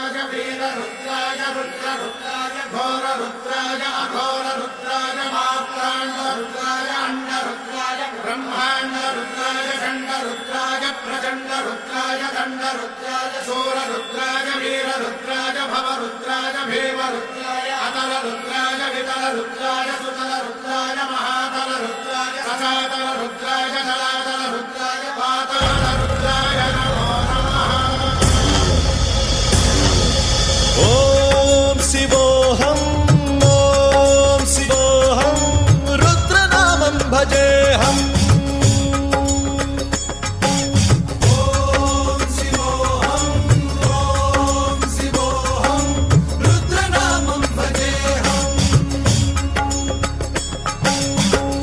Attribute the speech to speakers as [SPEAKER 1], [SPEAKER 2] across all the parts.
[SPEAKER 1] रुद्राय वीर रुद्राय रुद्र रुद्राय घोर रुद्राय अघोर रुद्राय मात्रांड रुद्राय अंड रुद्राय ब्रह्मांड रुद्राय खंड रुद्राय प्रचंड रुद्राय दंड रुद्राय सूर रुद्राय वीर रुद्राय भव रुद्राय भीम रुद्राय अतल रुद्राय वितल रुद्राय सुतल रुद्राय महातल रुद्राय सचातल रुद्राय जलातल रुद्राय पातल रुद्राय नमो नमः।
[SPEAKER 2] ओम शिवोऽहं रुद्रनामं भजेऽहम्।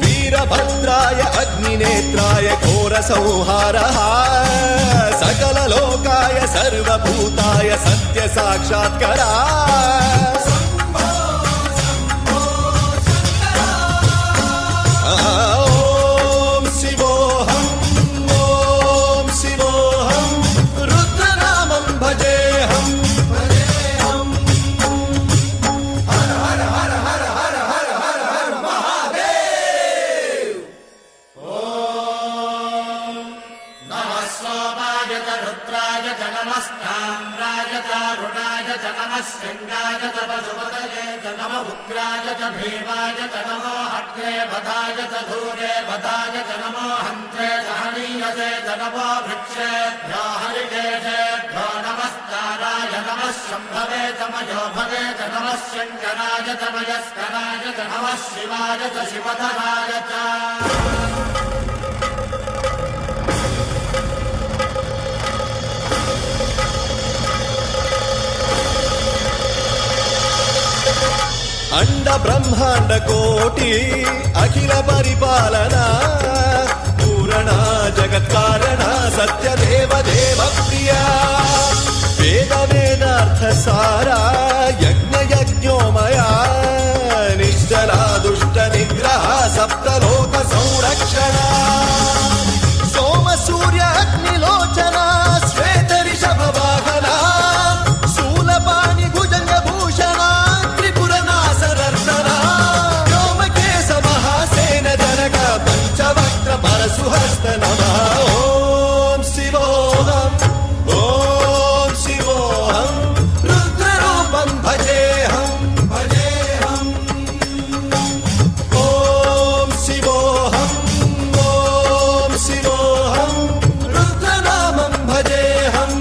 [SPEAKER 2] वीरभद्राय अग्निनेत्राय घोरसंहारः सकललोकाय सर्वभूताय सत्यसाक्षात्करा। ॐ शिवोऽहं रुद्रनामं भजेऽहम्। हर हर हर हर हर हर हर हर महादेव।
[SPEAKER 1] नमः सोमाय च रुद्राय च नमस्ताम्राय च अरुणाय च नमः शृङ्गाय च पशुपतये च नमः उग्राय च भीमाय च नमो हत्रे वधाय च धूरे वधाय च नमो हन्त्रे च हनीयसे च नमो वृक्षेभ्यो हरिकेशेभ्यो नमस्काराय नमः शम्भवे च मयोभवे च नमः शङ्कराय च मयस्कराय च नमः शिवाय च शिवधराय च।
[SPEAKER 2] अंड ब्रह्मांड कोटि अखिल परिपालना पूरणा जगत्कारणा सत्यदेव देव प्रिया वेद वेदार्थ सारा यज्ञ यज्ञोमया निश्चला दुष्ट निग्रह सप्तलोक संरक्षणा सोम सूर्य अग्निलोचना श्वेत ऋषभ वाहना शूलपाणि भुजंग भूषणा परशुहस्त नमः। ओम शिवोऽहं रुद्ररूपं भजेऽहम्। ओम शिवोऽहं रुद्रनामं भजेऽहम्।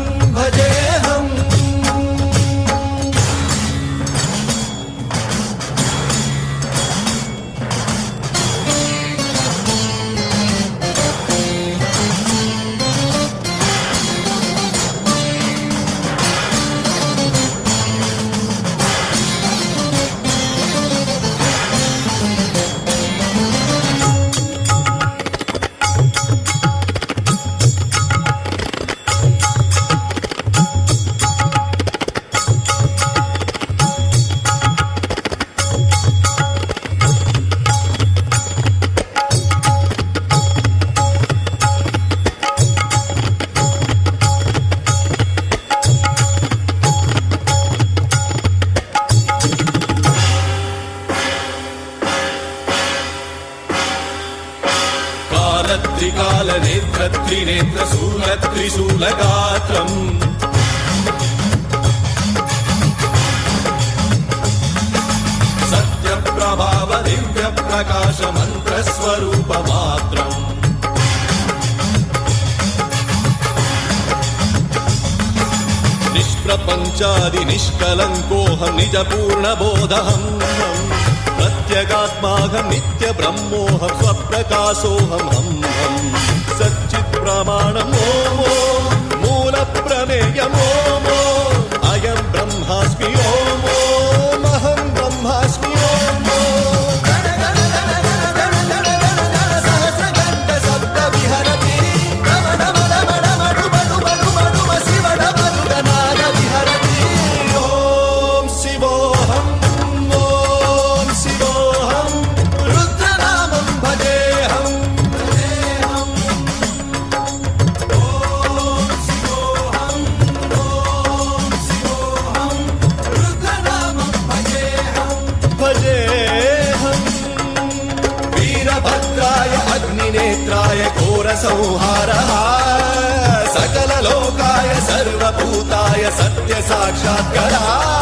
[SPEAKER 2] त्रिकाल नेत्र त्रिनेत्र शूल त्रिशूलगात्रम् सत्य प्रभाव दिव्य प्रकाश मंत्र स्वरूप मात्रम् निष्प्रपंचादि निष्कलंकोऽहं निज पूर्ण बोधहम् प्रत्यगात्माहं नित्य ब्रह्मोऽहं स्वप्रकाशोऽहं हम सच्चित् प्रमाणम् ओम मूल प्रमेयम् ओम अयं ब्रह्मास्मि ओम अहं ब्रह्मास्मि ओम सहस्रगण्ड शब्द विहरति शिवडमरुगनाद विहरति। ओम शिवोऽहं रुद्रनामं भजेऽहम्। ओम शिवोऽहं संहारः सकललोकाय सर्वभूताय सत्य साक्षात्कारः